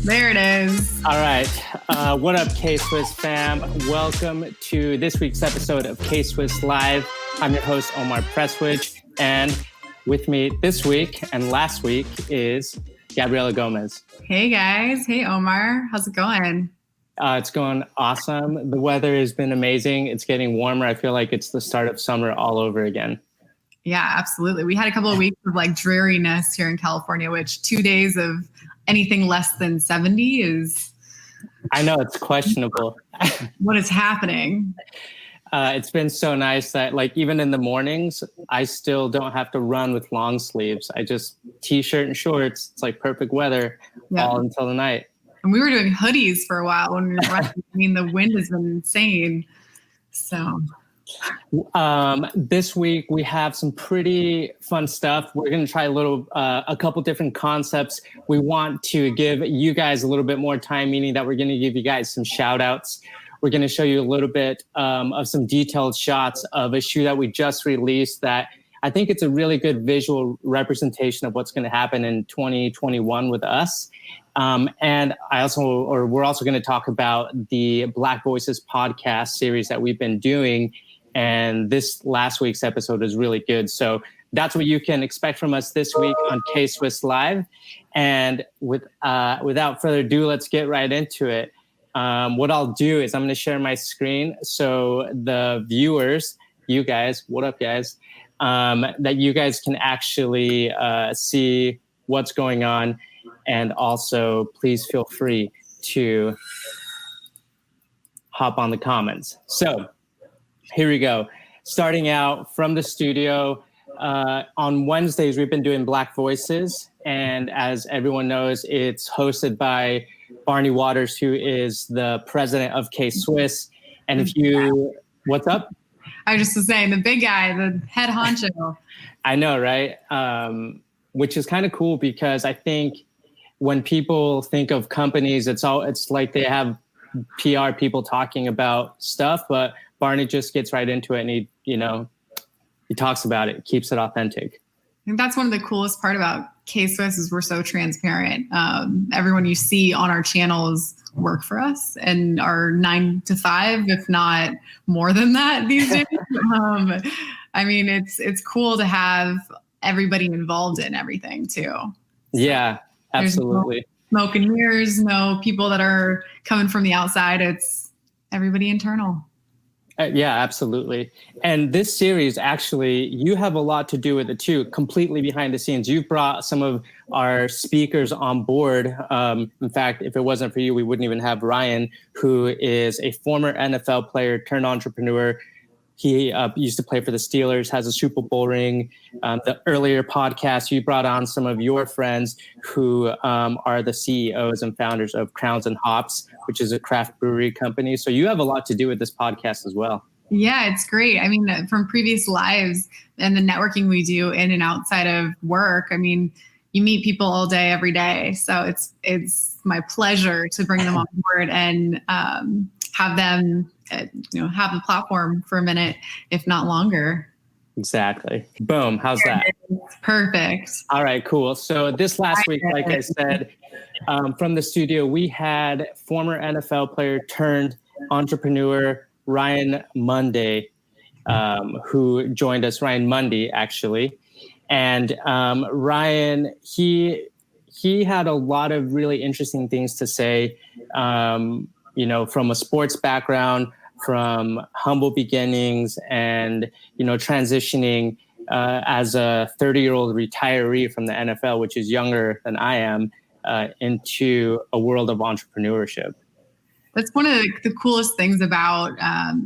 There it is. All right. What up, K-Swiss fam? Welcome to this week's episode of K-Swiss Live. I'm your host, Omar Presswich. And with me this week and last week is Gabriella Gomez. Hey, guys. Hey, Omar. How's it going? It's going awesome. The weather has been amazing. It's getting warmer. I feel like it's the start of summer all over again. Yeah, absolutely. We had a couple of weeks of like dreariness here in California, which 2 days of anything less than 70 is... I know, it's questionable. What is happening? It's been so nice that like even in the mornings, I still don't have to run with long sleeves. I just t-shirt and shorts. It's like perfect weather all until the night. And we were doing hoodies for a while when we were running. I mean, the wind has been insane. So... This week we have some pretty fun stuff. We're going to try a couple different concepts. We want to give you guys a little bit more time, meaning that we're going to give you guys some shout outs. We're going to show you a little bit of some detailed shots of a shoe that we just released that I think it's a really good visual representation of what's going to happen in 2021 with us. And we're also going to talk about the Black Voices podcast series that we've been doing. And this last week's episode is really good. So that's what you can expect from us this week on K-Swiss Live. And without further ado, let's get right into it. What I'll do is I'm going to share my screen so the viewers, you guys, what up, guys, that you guys can actually see what's going on. And also, please feel free to hop on the comments. So here we go. Starting out from the studio, on Wednesdays, we've been doing Black Voices. And as everyone knows, it's hosted by Barney Waters, who is the president of K-Swiss. And what's up? I was just saying, the big guy, the head honcho. I know, right? Which is kind of cool because I think when people think of companies, it's like they have PR people talking about stuff, but Barney just gets right into it and he talks about it, keeps it authentic. I think that's one of the coolest part about K-Swiss is we're so transparent. Everyone you see on our channels work for us and are 9 to 5, if not more than that these days. I mean, it's cool to have everybody involved in everything too. So yeah, absolutely. No smoke and mirrors, no people that are coming from the outside. It's everybody internal. Yeah, absolutely. And this series, actually, you have a lot to do with it too, completely behind the scenes. You've brought some of our speakers on board. In fact, if it wasn't for you, we wouldn't even have Ryan, who is a former NFL player turned entrepreneur. He used to play for the Steelers, has a Superbowl ring. The earlier podcast, you brought on some of your friends who are the CEOs and founders of Crowns and Hops, which is a craft brewery company. So you have a lot to do with this podcast as well. Yeah, it's great. I mean, from previous lives and the networking we do in and outside of work, I mean, you meet people all day, every day. So it's my pleasure to bring them on board and have them have the platform for a minute, if not longer. Exactly. Boom. How's that? Perfect. All right, cool. So this last week, like I said, from the studio, we had former NFL player turned entrepreneur Ryan Mundy, who joined us, Ryan Mundy, actually. And Ryan, he had a lot of really interesting things to say, from a sports background, from humble beginnings and, transitioning as a 30-year-old retiree from the NFL, which is younger than I am, into a world of entrepreneurship. That's one of the coolest things about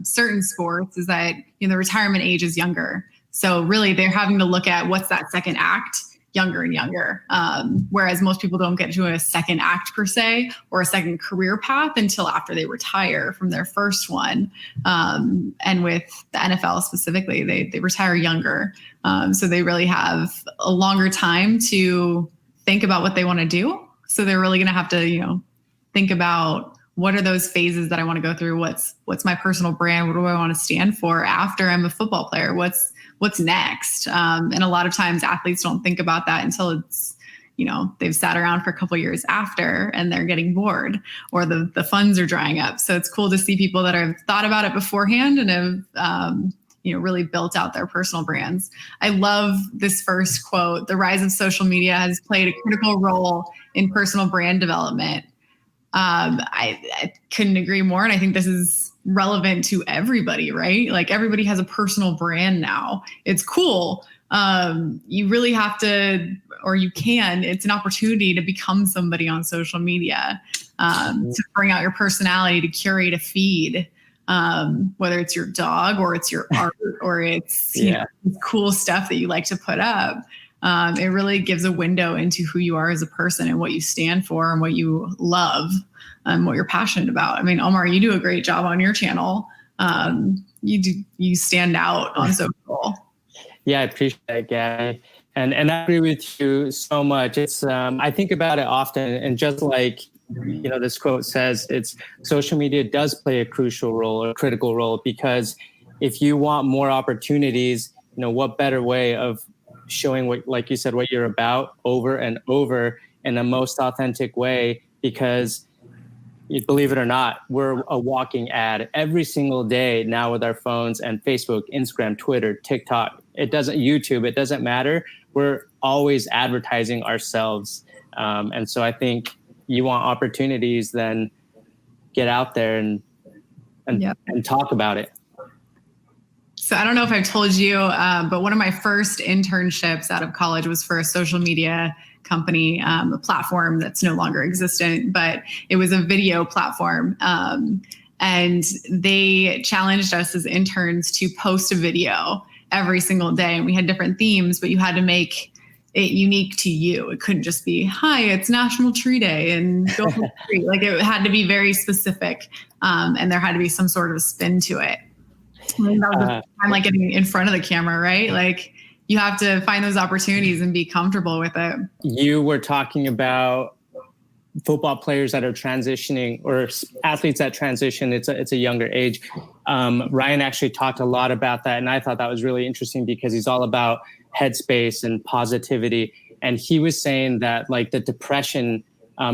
certain sports is that the retirement age is younger. So really they're having to look at what's that second act younger and younger. Whereas most people don't get to a second act per se or a second career path until after they retire from their first one. And with the NFL specifically, they retire younger. So they really have a longer time to think about what they want to do. So they're really going to have to, think about what are those phases that I want to go through? What's my personal brand? What do I want to stand for after I'm a football player? What's next? And a lot of times athletes don't think about that until it's, they've sat around for a couple of years after and they're getting bored, or the funds are drying up. So it's cool to see people that have thought about it beforehand and have, really built out their personal brands. I love this first quote: "The rise of social media has played a critical role in personal brand development." I couldn't agree more. And I think this is relevant to everybody, right? Like, everybody has a personal brand now. It's cool. You really have to, or you can, it's an opportunity to become somebody on social media, to bring out your personality, to curate a feed, whether it's your dog or it's your art or it's cool stuff that you like to put up. It really gives a window into who you are as a person and what you stand for and what you love and what you're passionate about. I mean, Omar, you do a great job on your channel. You stand out on social. Yeah, I appreciate it, Gabby. And I agree with you so much. It's I think about it often, and just like this quote says, it's social media does play a crucial role, a critical role, because if you want more opportunities, what better way of showing what, like you said, what you're about over and over in the most authentic way? Because believe it or not, we're a walking ad every single day now with our phones and Facebook, Instagram, Twitter, TikTok. YouTube, it doesn't matter. We're always advertising ourselves. And so I think you want opportunities, then get out there and talk about it. So I don't know if I've told you, but one of my first internships out of college was for a social media company, a platform that's no longer existent, but it was a video platform. And they challenged us as interns to post a video every single day. And we had different themes, but you had to make it unique to you. It couldn't just be, "Hi, it's National Tree Day and go for the tree." Like, it had to be very specific. And there had to be some sort of spin to it. And that was I'm like getting in front of the camera, right? Like, you have to find those opportunities and be comfortable with it. You were talking about football players that are transitioning, or athletes that transition. It's a younger age. Ryan actually talked a lot about that, and I thought that was really interesting because he's all about headspace and positivity. And he was saying that, like, the depression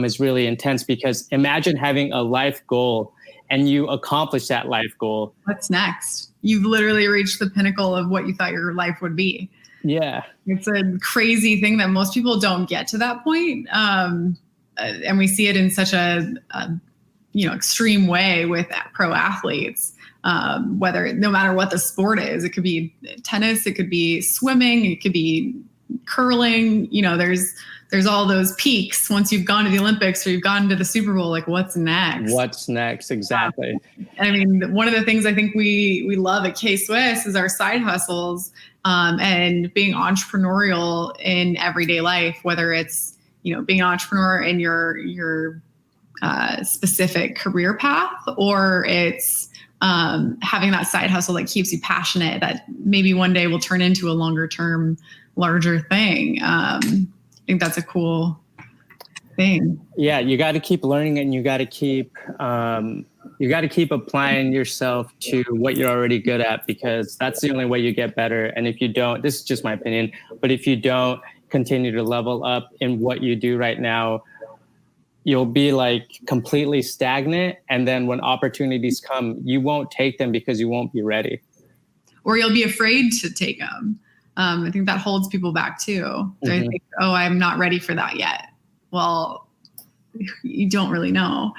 is really intense, because imagine having a life goal and you accomplish that life goal. What's next? You've literally reached the pinnacle of what you thought your life would be. Yeah. It's a crazy thing that most people don't get to that point. And we see it in such a extreme way with pro athletes, no matter what the sport is. It could be tennis, it could be swimming, it could be curling. There's all those peaks once you've gone to the Olympics or you've gone to the Superbowl. Like, what's next? What's next? Exactly. I mean, one of the things I think we love at K-Swiss is our side hustles, and being entrepreneurial in everyday life, whether it's, being an entrepreneur in your specific career path, or it's having that side hustle that keeps you passionate, that maybe one day will turn into a longer term, larger thing. I think that's a cool thing. Yeah, you got to keep learning, and you got to keep applying yourself to what you're already good at, because that's the only way you get better. And if you don't, this is just my opinion, but if you don't continue to level up in what you do right now, you'll be like completely stagnant. And then when opportunities come, you won't take them because you won't be ready. Or you'll be afraid to take them. I think that holds people back too. Mm-hmm. They think, "Oh, I'm not ready for that yet." Well, you don't really know.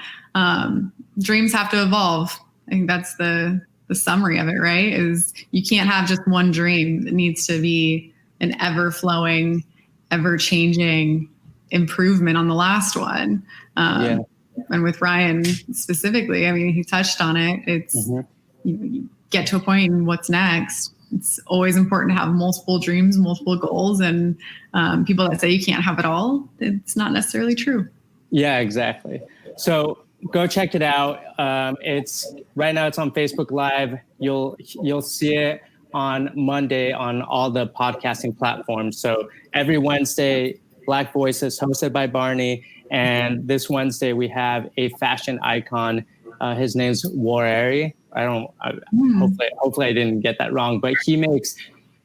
Dreams have to evolve. I think that's the summary of it, right? Is you can't have just one dream. It needs to be an ever-flowing, ever-changing improvement on the last one. And with Ryan specifically, I mean, he touched on it. It's you get to a point, and what's next? It's always important to have multiple dreams, multiple goals, and people that say you can't have it all, it's not necessarily true. Yeah, exactly. So go check it out. It's right now. It's on Facebook Live. You'll see it on Monday on all the podcasting platforms. So every Wednesday, Black Voices, hosted by Barney, and this Wednesday we have a fashion icon. His name's Warari. Hopefully I didn't get that wrong, but he makes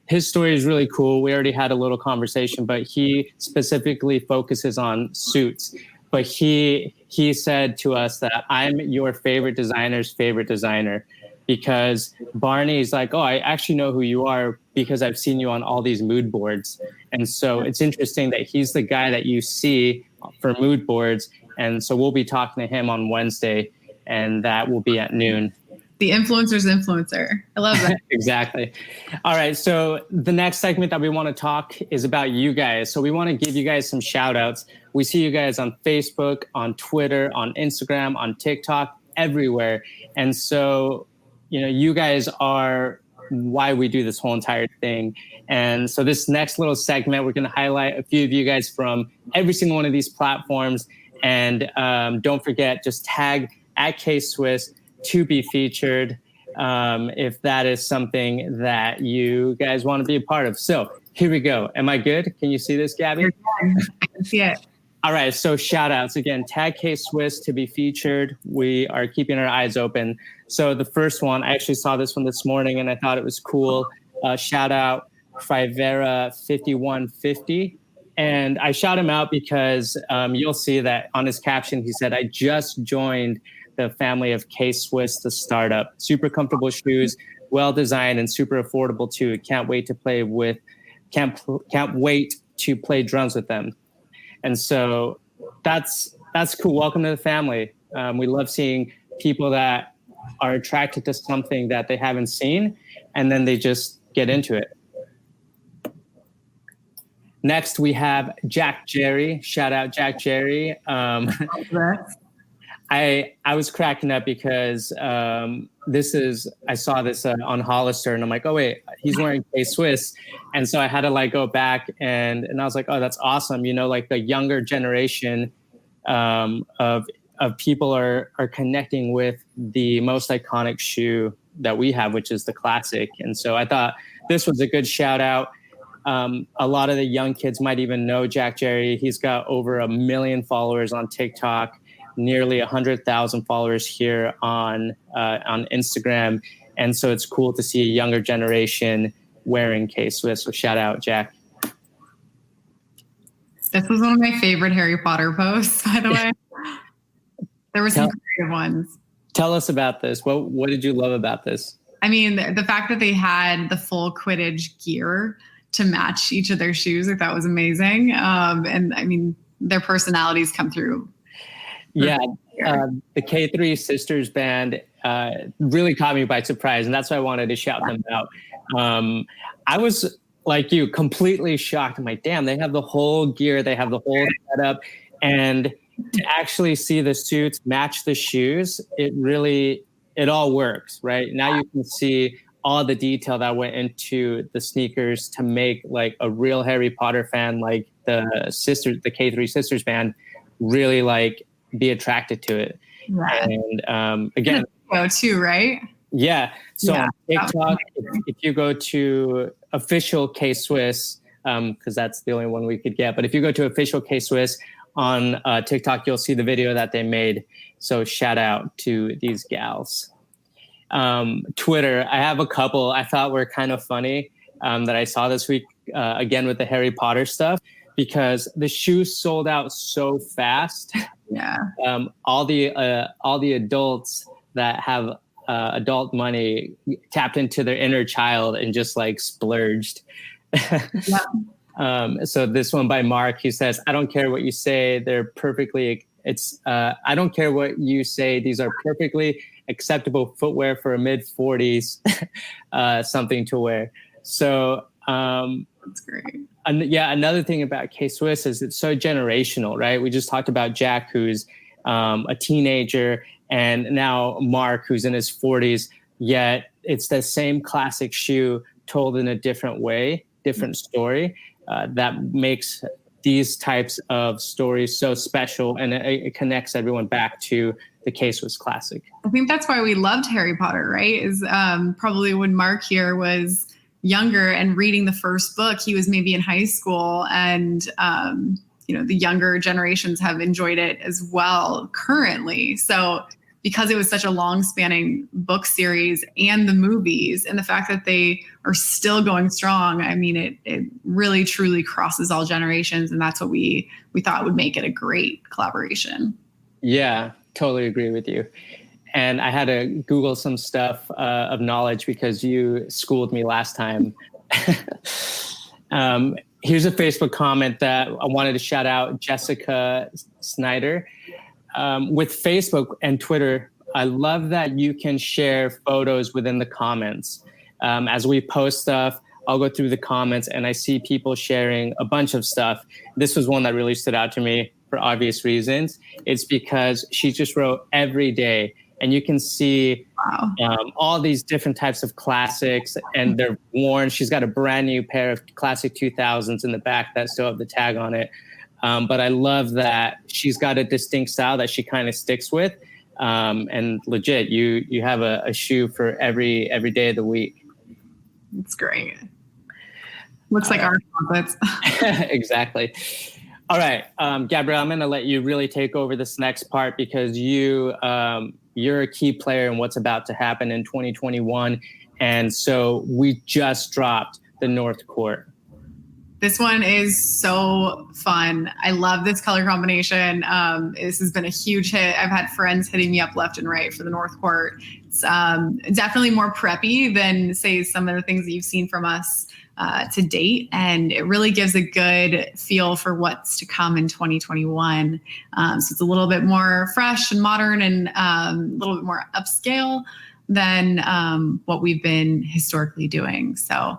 his story is really cool. We already had a little conversation, but he specifically focuses on suits. But he said to us that I'm your favorite designer's favorite designer, because Barney's like, oh, I actually know who you are because I've seen you on all these mood boards. And so it's interesting that he's the guy that you see for mood boards. And so we'll be talking to him on Wednesday, and that will be at noon. The influencer's influencer. I love that. Exactly. All right. So the next segment that we want to talk is about you guys. So we want to give you guys some shout outs. We see you guys on Facebook, on Twitter, on Instagram, on TikTok, everywhere. And so, you guys are why we do this whole entire thing. And so this next little segment, we're going to highlight a few of you guys from every single one of these platforms. And don't forget, just tag at K-Swiss to be featured if that is something that you guys want to be a part of. So here we go. Am I good? Can you see this, Gabby? I can see it. All right. So shout outs again, tag K-Swiss to be featured. We are keeping our eyes open. So the first one, I actually saw this one this morning and I thought it was cool. Shout out Fivera 5150. And I shout him out because you'll see that on his caption, he said, I just joined the family of K-Swiss, the startup. Super comfortable shoes, well designed and super affordable too. Can't wait to play drums with them. And so that's cool. Welcome to the family. We love seeing people that are attracted to something that they haven't seen, and then they just get into it. Next, we have Jack Jerry. Shout out Jack Jerry. I was cracking up because I saw this on Hollister, and I'm like, oh wait, he's wearing K-Swiss, and so I had to go back and I was like, oh, that's awesome. The younger generation of people are connecting with the most iconic shoe that we have, which is the classic. And so I thought this was a good shout out. A lot of the young kids might even know Jack Jerry. He's got over 1 million followers on TikTok, nearly 100,000 followers here on Instagram. And so it's cool to see a younger generation wearing K-Swiss. So shout out, Jack. This was one of my favorite Harry Potter posts, by the way. There were some creative ones. Tell us about this. What did you love about this? I mean, the fact that they had the full Quidditch gear to match each of their shoes, I thought was amazing. And I mean, their personalities come through. Yeah, the K3 Sisters band really caught me by surprise, and that's why I wanted to shout them out. I was, like you, completely shocked. I'm like, damn, they have the whole gear, they have the whole setup, and to actually see the suits match the shoes, it all works, right? Now you can see all the detail that went into the sneakers to make a real Harry Potter fan, like the K3 Sisters band, really be attracted to it. Right. And again, too, right? Yeah. So on TikTok, if you go to official K-Swiss, because that's the only one we could get, but if you go to official K-Swiss on TikTok, you'll see the video that they made. So shout out to these gals. Twitter, I have a couple I thought were kind of funny that I saw this week, again with the Harry Potter stuff, because the shoes sold out so fast. Yeah. All the adults that have adult money tapped into their inner child and just splurged. Yeah. So this one by Mark, he says, I don't care what you say. I don't care what you say. These are perfectly acceptable footwear for a mid-40s, something to wear. So that's great. Another thing about K-Swiss is it's so generational, right? We just talked about Jack, who's a teenager, and now Mark, who's in his 40s, yet it's the same classic shoe told in a different way, different story, that makes these types of stories so special, and it connects everyone back to the K-Swiss classic. I think that's why we loved Harry Potter, right? Is probably when Mark here was younger and reading the first book, he was maybe in high school, and the younger generations have enjoyed it as well currently. So because it was such a long spanning book series and the movies and the fact that they are still going strong, I mean, it really truly crosses all generations. And that's what we thought would make it a great collaboration. Yeah, totally agree with you. And I had to Google some stuff of knowledge because you schooled me last time. Here's a Facebook comment that I wanted to shout out, Jessica Snyder. With Facebook and Twitter, I love that you can share photos within the comments. As we post stuff, I'll go through the comments and I see people sharing a bunch of stuff. This was one that really stood out to me for obvious reasons. It's because she just wrote every day. And you can see all these different types of classics, and they're worn. She's got a brand new pair of classic 2000s in the back that still have the tag on it. But I love that she's got a distinct style that she kind of sticks with. And legit, you have a shoe for every day of the week. It's great. Looks like our closets. Exactly. All right, Gabriella, I'm going to let you really take over this next part because you're a key player in what's about to happen in 2021. And so we just dropped the North Court. This one is so fun. I love this color combination. This has been a huge hit. I've had friends hitting me up left and right for the North Court. It's definitely more preppy than, say, some of the things that you've seen from us to date. And it really gives a good feel for what's to come in 2021. So it's a little bit more fresh and modern and a little bit more upscale than what we've been historically doing. So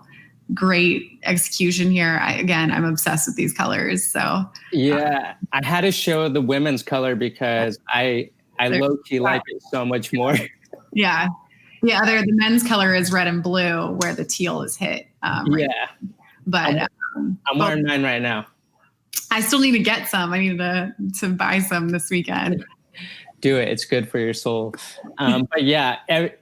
great execution here. I'm obsessed with these colors. So yeah, I had to show the women's color because I low-key like it so much more. Yeah. The men's color is red and blue where the teal is hit. Yeah. But I'm wearing mine right now. I still need to get some. I need to buy some this weekend. Do it. It's good for your soul. But yeah,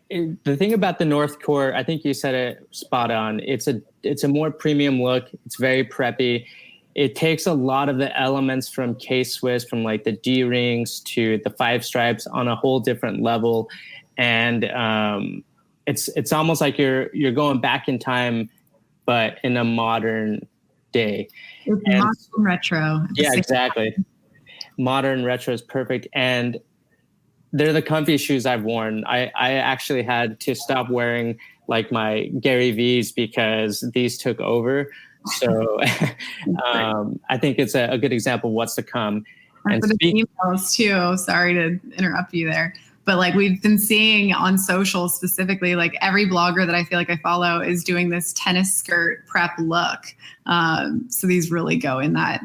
the thing about the North Court, I think you said it spot on. It's a more premium look. It's very preppy. It takes a lot of the elements from K-Swiss, from like the D-rings to the 5 stripes on a whole different level. And it's almost like you're going back in time, but in a modern day. It's modern retro. Yeah, exactly. Modern retro is perfect. And they're the comfiest shoes I've worn. I actually had to stop wearing like my Gary V's because these took over. So I think it's a good example of what's to come. And for the females too, sorry to interrupt you there. But like we've been seeing on social specifically, like every blogger that I feel like I follow is doing this tennis skirt prep look. So these really go in that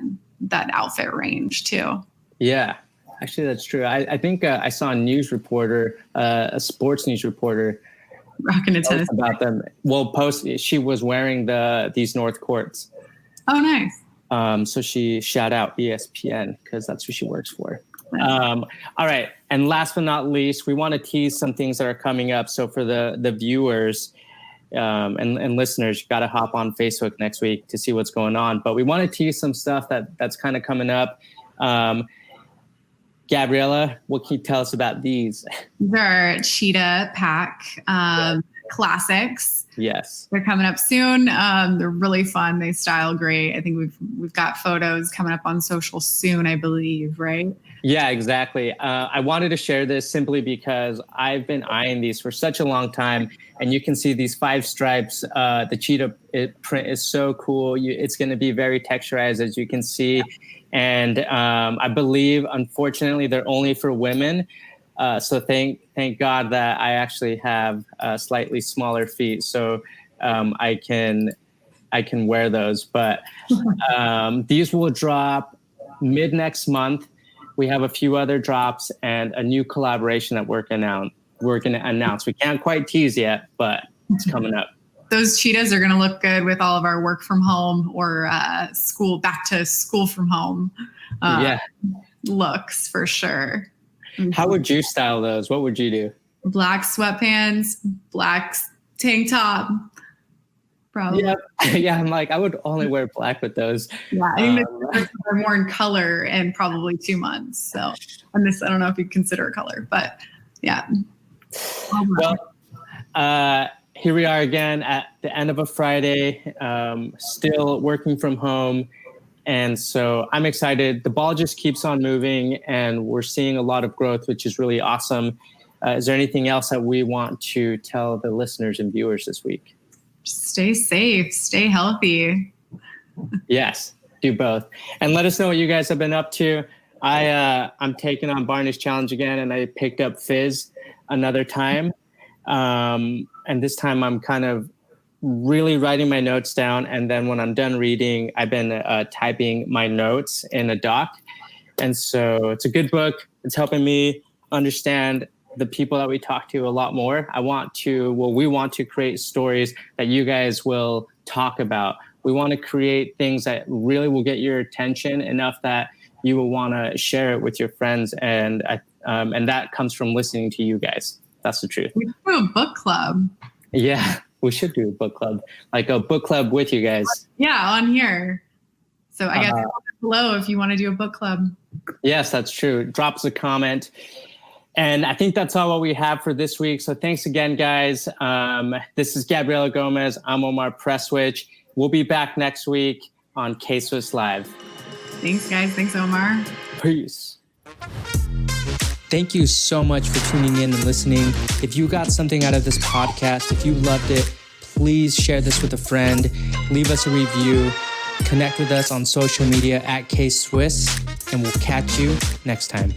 outfit range too. Yeah, actually that's true. I think I saw a news reporter, a sports news reporter, rocking a tennis about them. Well, she was wearing these North Courts. Oh, nice. So she shout out ESPN because that's who she works for. All right. And last but not least, we want to tease some things that are coming up. So for the viewers and listeners, you got to hop on Facebook next week to see what's going on. But we want to tease some stuff that's kind of coming up. Gabriella, what can you tell us about these? They're Cheetah Pack classics. Yes. They're coming up soon. They're really fun. They style great. I think we've got photos coming up on social soon, I believe, right? Yeah, exactly. I wanted to share this simply because I've been eyeing these for such a long time, and you can see these 5 stripes. The cheetah print is so cool. It's going to be very texturized, as you can see. And I believe, unfortunately, they're only for women. So thank God that I actually have slightly smaller feet, so I can wear those. But these will drop mid next month. We have a few other drops and a new collaboration that we're going to announce. We can't quite tease yet, but it's coming up. Those cheetahs are going to look good with all of our work from home or back to school from home looks for sure. How would you style those? What would you do? Black sweatpants, black tank top. Probably. Yeah. I'm like, I would only wear black with those. Yeah, I think they're more in color in probably 2 months. So, and this, I don't know if you consider a color, but Yeah. Well, here we are again at the end of a Friday, still working from home. And so I'm excited. The ball just keeps on moving and we're seeing a lot of growth, which is really awesome. Is there anything else that we want to tell the listeners and viewers this week? Stay safe, stay healthy. Yes, do both. And let us know what you guys have been up to. I'm taking on Barney's challenge again, and I picked up Fizz another time. And this time I'm kind of really writing my notes down. And then when I'm done reading, I've been typing my notes in a doc. And so it's a good book. It's helping me understand the people that we talk to a lot more. We want to create stories that you guys will talk about. We want to create things that really will get your attention enough that you will want to share it with your friends. And that comes from listening to you guys. That's the truth. We should do a book club. Yeah, we should do a book club, like a book club with you guys. Yeah, on here. So I guess below if you want to do a book club. Yes, that's true. Drop us a comment. And I think that's all what we have for this week. So thanks again, guys. This is Gabriella Gomez. I'm Omar Presswich. We'll be back next week on K-Swiss Live. Thanks, guys. Thanks, Omar. Peace. Thank you so much for tuning in and listening. If you got something out of this podcast, if you loved it, please share this with a friend. Leave us a review. Connect with us on social media at K-Swiss, and we'll catch you next time.